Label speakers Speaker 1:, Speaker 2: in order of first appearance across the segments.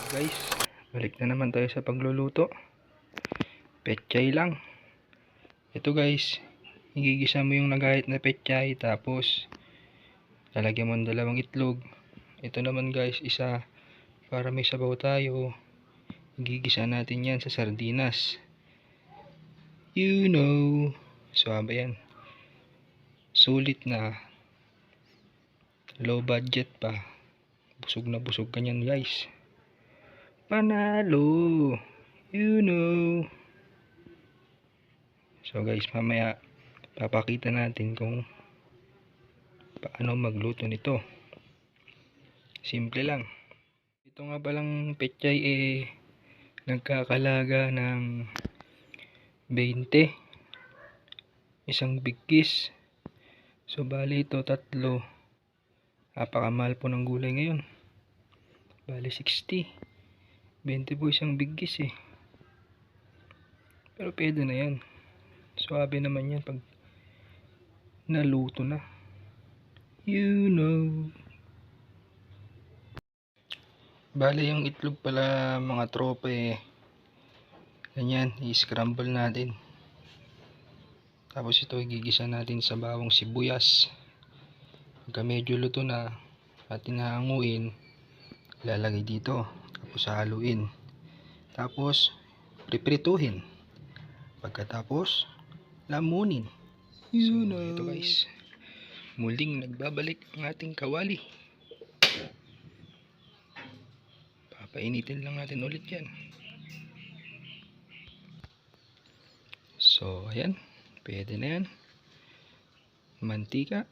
Speaker 1: Guys, balik na naman tayo sa pagluluto. Pechay lang. Ito guys, igigisa mo yung nagahit na pechay, tapos lalagyan mo ng 2 itlog. Ito naman guys, isa para may sabaw tayo. Igigisa natin yan sa sardinas. You know. Suwabe yan. Sulit na. Low budget pa. Busog na busog kanyan guys. Panalo. You know. So guys, mamaya papakita natin kung paano magluto nito. Simple lang. Ito nga palang pechay nagkakalaga ng 20. Isang bigkis. So bali ito 3. Napakamahal po ng gulay ngayon. Bali 60. 20 po isang bigkis Pero pwede na yan. Suwabe naman yan pag naluto na. You know. Bali yung itlog pala mga tropa ganyan, i-scramble natin. Tapos ito igigisa natin sa bawang sibuyas. Pagka medyo luto na at hinahanguin, ilalagay dito. Tapos haluin. Tapos priprituhin. Pagkatapos lamunin. So ito guys, muling nagbabalik ang ating kawali. Painitin lang natin ulit yan. So ayan, pwede na yan. Mantika.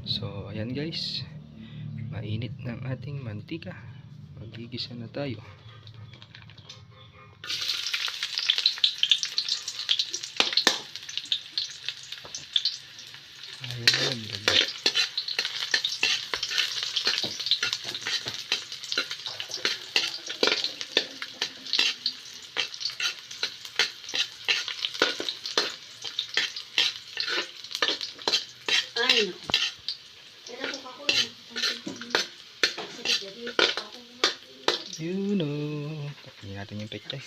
Speaker 1: So ayan guys, mainit na ang ating mantika. Magigisa na tayo. Ayan, you know. Tapihin natin yung pechay.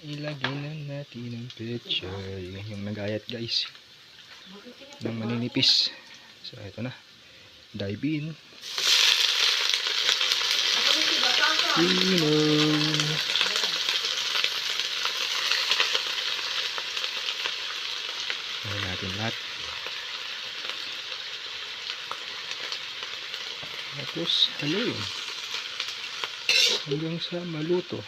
Speaker 1: Ilagay na natin ang pechay. Yung nagayat guys, ng maninipis. So ito na, dive in. You know. Ayan natin lahat. Tapos haluin hanggang sa maluto.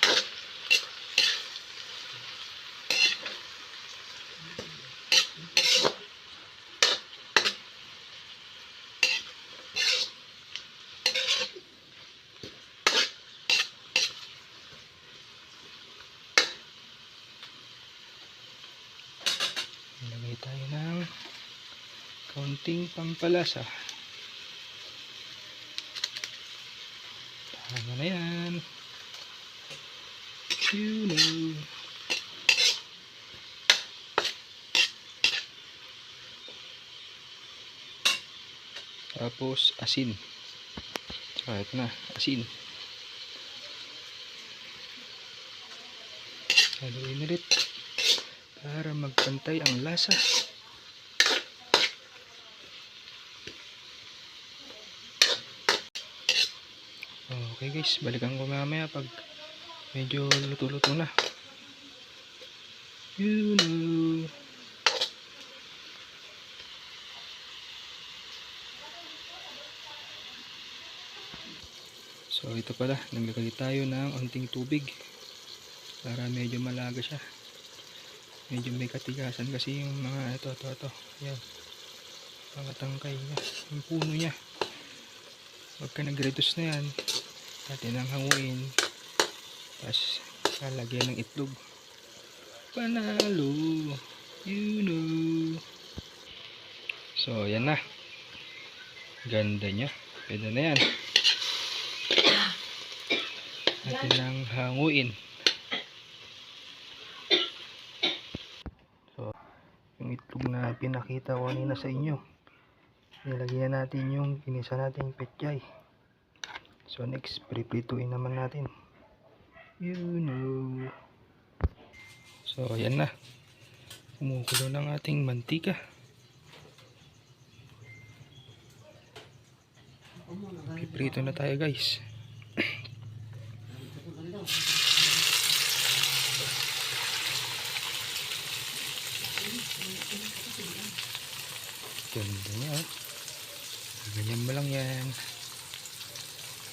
Speaker 1: Ilagay tayo ng kaunting pampalasa. Tama na yan. You know. Tapos asin. Ito na, asin. Haluin ulit para magpantay ang lasa. Okay guys, balikan ko mamaya pag medyo luto-luto na. You know. So ito pala, naglagay tayo ng unting tubig para medyo malaga siya. Medyo may katigasan kasi yung mga ito. Ayan, mga tangkay niya, yung puno niya. Pagka nag-reduce na yan, natin ang hanguin, tapos lalagyan ng itlog. Panalo. You know. So yan na, ganda niya. Pwede na yan. Natin ang hanguin. So yung itlog na pinakita ko kanina sa inyo, Nilagyan natin yung ginisa nating petchay. So next, priprituin naman natin. You know. So ayan na. Kumukulo ng ating mantika. Piprito na tayo guys. Ganda nga. Ganyan mo lang yan.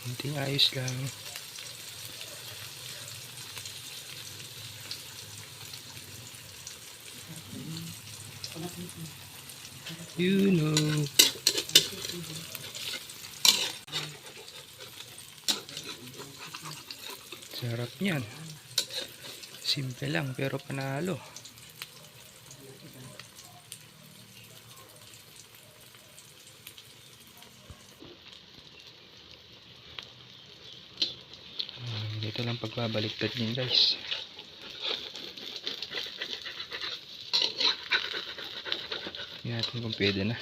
Speaker 1: Kunting ayos lang. You know. Sarap niyan. Simple lang pero panalo. Dito lang pagbabaliktad niyan guys. Tingnan natin kung pwede na.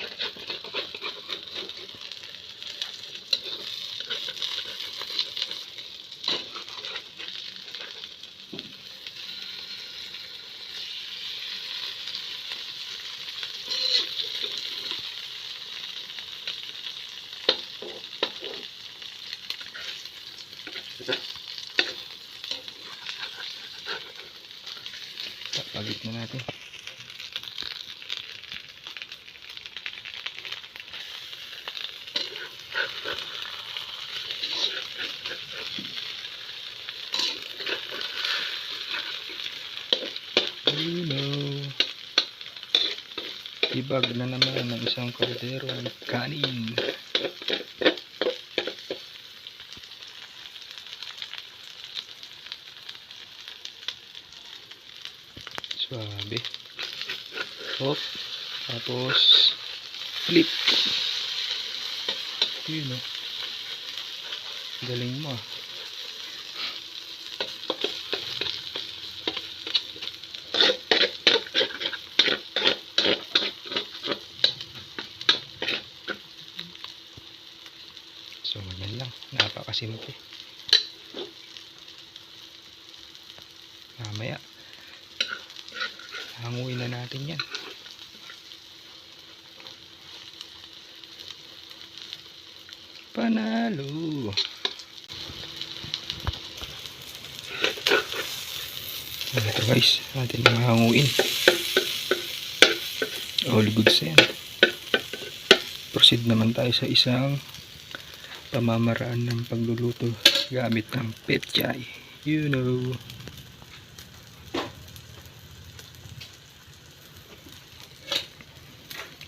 Speaker 1: Papagit na natin. Ibag na naman ng isang kaldero ng kanin. Suabe. Hop. Tapos flip. Yun o. Galing mo ah. So yan lang. Napakasimple. Mamaya hanguin na natin yan. Panalo. Ito guys, natin hanguin. All goods yan. Proceed naman tayo sa isang pamamaraan ng pagluluto gamit ng petchay. You know.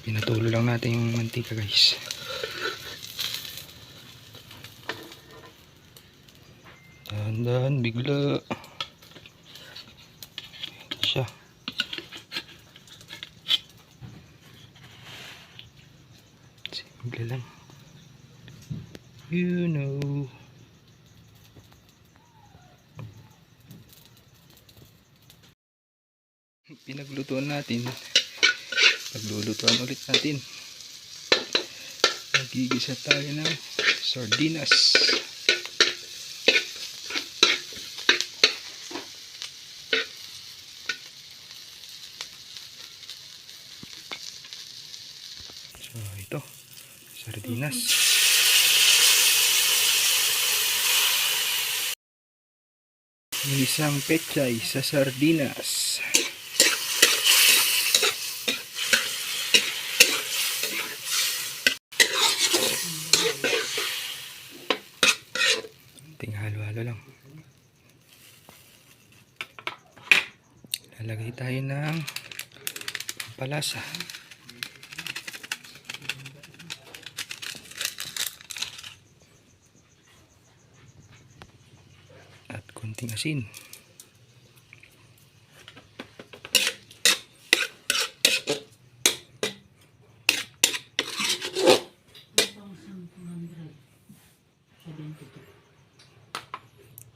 Speaker 1: Pinatulo lang natin yung mantika guys. Dahan-dahan, bigla. Ito siya. Simple lang. You know. Pinaglutuan natin. Paglulutuan ulit natin. Magigisa tayo ng sardinas. So ito, sardinas. Isang petchay sa sardinas. Halo-halo lang. Lalagay tayo ng pampalasa. At konting asin.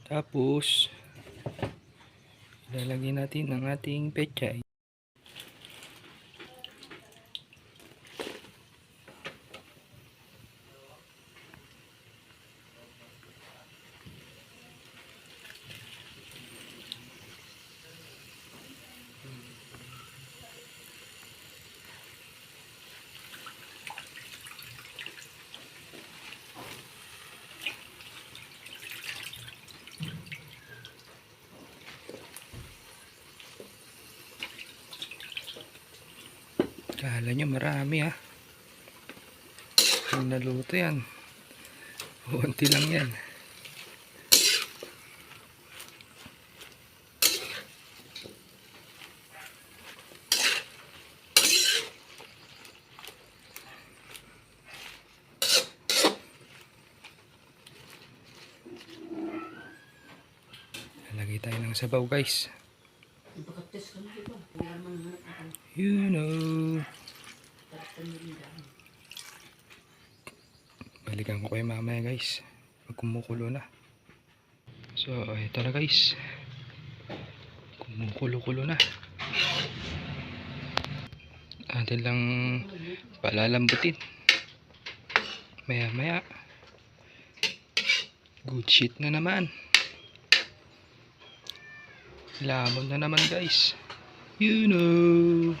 Speaker 1: Tapos ilalagay natin ang ating petchay. Kala nyo marami ha. Ang naluto yan. Unti lang yan. Lagay tayo ng sabaw guys. You know. Balikan ko kayo mamaya guys. Pag kumukulo na. So ito na guys. Kumukulo-kulo na. Atin lang palalambutin. Maya maya. Good shit na naman. Lamon na naman guys. You know.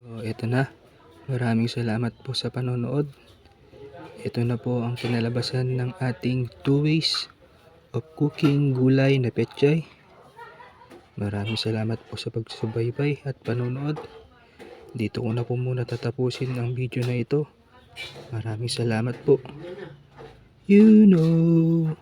Speaker 1: So ito na. Maraming salamat po sa panonood. Ito na po ang kinalabasan ng ating 2 ways of cooking gulay na pechay. Maraming salamat po sa pagsubaybay at panonood. Dito ko na po muna tatapusin ang video na ito. Maraming salamat po. You know.